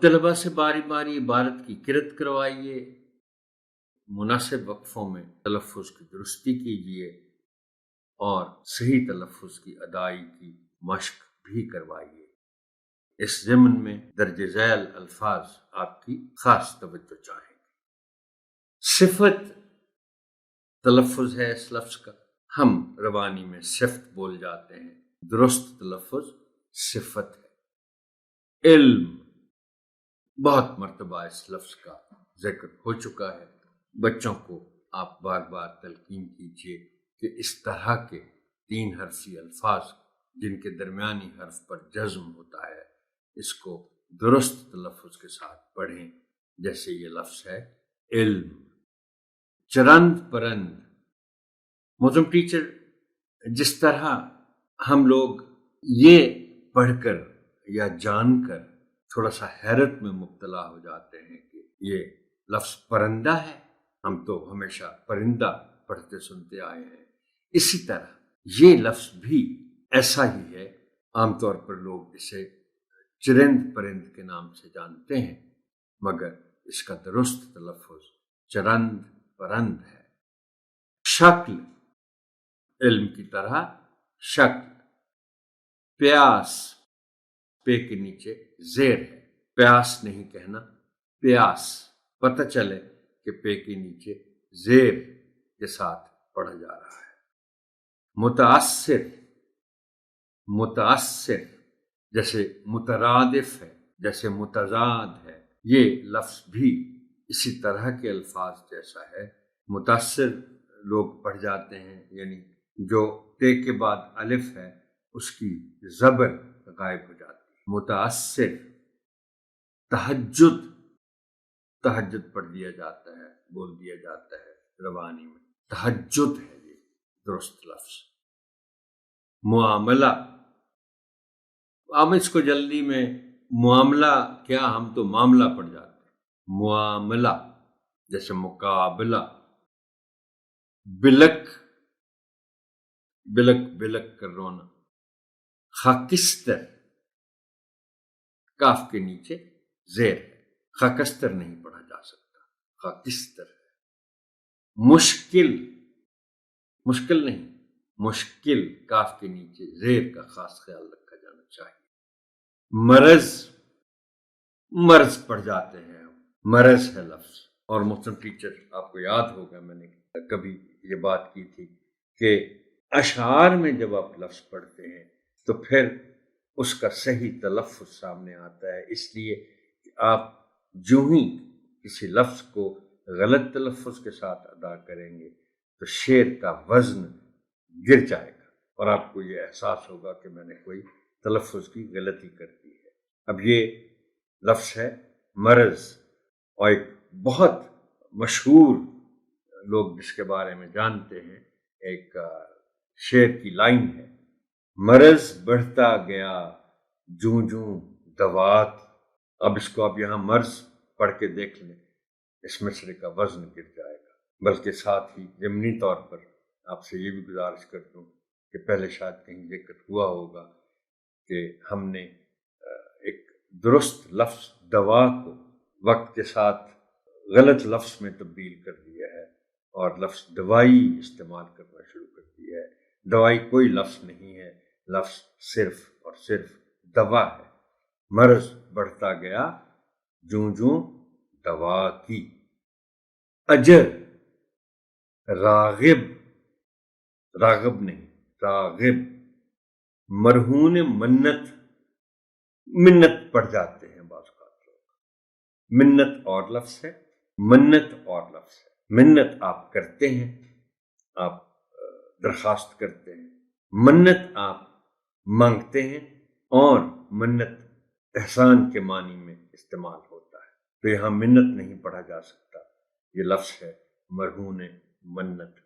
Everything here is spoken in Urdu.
طلبہ سے باری باری عبارت کی قرأت کروائیے، مناسب وقفوں میں تلفظ کی درستی کیجیے اور صحیح تلفظ کی ادائیگی کی مشق بھی کروائیے۔ اس ضمن میں درج ذیل الفاظ آپ کی خاص توجہ چاہیں گے۔ صفت تلفظ ہے اس لفظ کا، ہم روانی میں صفت بول جاتے ہیں، درست تلفظ صفت ہے۔ علم، بہت مرتبہ اس لفظ کا ذکر ہو چکا ہے، بچوں کو آپ بار بار تلقین کیجیے کہ اس طرح کے 3 حرفی الفاظ جن کے درمیانی حرف پر جزم ہوتا ہے، اس کو درست تلفظ کے ساتھ پڑھیں، جیسے یہ لفظ ہے علم۔ چرند پرند، موزم ٹیچر، جس طرح ہم لوگ یہ پڑھ کر یا جان کر تھوڑا سا حیرت میں مبتلا ہو جاتے ہیں کہ یہ لفظ پرندہ ہے، ہم تو ہمیشہ پرندہ پڑھتے سنتے آئے ہیں، اسی طرح یہ لفظ بھی ایسا ہی ہے۔ عام طور پر لوگ اسے چرند پرند کے نام سے جانتے ہیں، مگر اس کا درست تلفظ چرند پرند ہے۔ شکل، علم کی طرح شکل۔ پیاس، پے کے نیچے زیر ہے، پیاس نہیں کہنا، پیاس، پتہ چلے کہ پے کے نیچے زیر کے ساتھ پڑھا جا رہا ہے۔ متاثر، متاثر جیسے مترادف ہے، جیسے متضاد ہے، یہ لفظ بھی اسی طرح کے الفاظ جیسا ہے۔ متاثر لوگ پڑھ جاتے ہیں، یعنی جو تے کے بعد الف ہے اس کی زبر غائب ہو جاتی ہے۔ متاثر۔ تہجد، تہجد پڑھ دیا جاتا ہے، بول دیا جاتا ہے روانی میں، تہجد ہے یہ درست لفظ۔ معاملہ، ہم اس کو جلدی میں معاملہ کیا، ہم تو معاملہ پڑھ جاتے ہیں۔ معاملہ جیسے مقابلہ۔ بلک، بلک بلک کر رونا۔ خاکستر، کاف کے نیچے زیر ہے، خاکستر نہیں پڑھا جا سکتا، خاکستر ہے۔ مشکل، مشکل نہیں، مشکل، کاف کے نیچے زیر کا خاص خیال رکھا جانا چاہیے۔ مرض، مرض پڑھ جاتے ہیں، مرض ہے لفظ۔ اور محترم ٹیچر، آپ کو یاد ہوگا میں نے کبھی یہ بات کی تھی کہ اشعار میں جب آپ لفظ پڑھتے ہیں تو پھر اس کا صحیح تلفظ سامنے آتا ہے، اس لیے کہ آپ جو ہی کسی لفظ کو غلط تلفظ کے ساتھ ادا کریں گے تو شعر کا وزن گر جائے گا اور آپ کو یہ احساس ہوگا کہ میں نے کوئی تلفظ کی غلطی کر دی ہے۔ اب یہ لفظ ہے مرض، اور ایک بہت مشہور لوگ جس کے بارے میں جانتے ہیں، ایک شعر کی لائن ہے، مرض بڑھتا گیا جوں جوں دوات۔ اب اس کو آپ یہاں مرض پڑھ کے دیکھ لیں، اس مصرے کا وزن گر جائے گا۔ بلکہ ساتھ ہی ضمنی طور پر آپ سے یہ بھی گزارش کرتا ہوں کہ پہلے شاید کہیں ذکر ہوا ہوگا کہ ہم نے ایک درست لفظ دوا کو وقت کے ساتھ غلط لفظ میں تبدیل کر دیا ہے اور لفظ دوائی استعمال کرنا شروع کر دیا ہے۔ دوائی کوئی لفظ نہیں ہے، لفظ صرف اور صرف دوا ہے۔ مرض بڑھتا گیا جوں جوں دوا کی۔ اجر، راغب، راغب نہیں، راغب۔ مرہون منت، منت پڑھ جاتے ہیں بعض لوگ، منت اور لفظ ہے، منت اور لفظ ہے۔ منت آپ کرتے ہیں، آپ درخواست کرتے ہیں، منت آپ مانگتے ہیں، اور منت احسان کے معنی میں استعمال ہوتا ہے، تو یہاں منت نہیں پڑھا جا سکتا، یہ لفظ ہے مرہون منت۔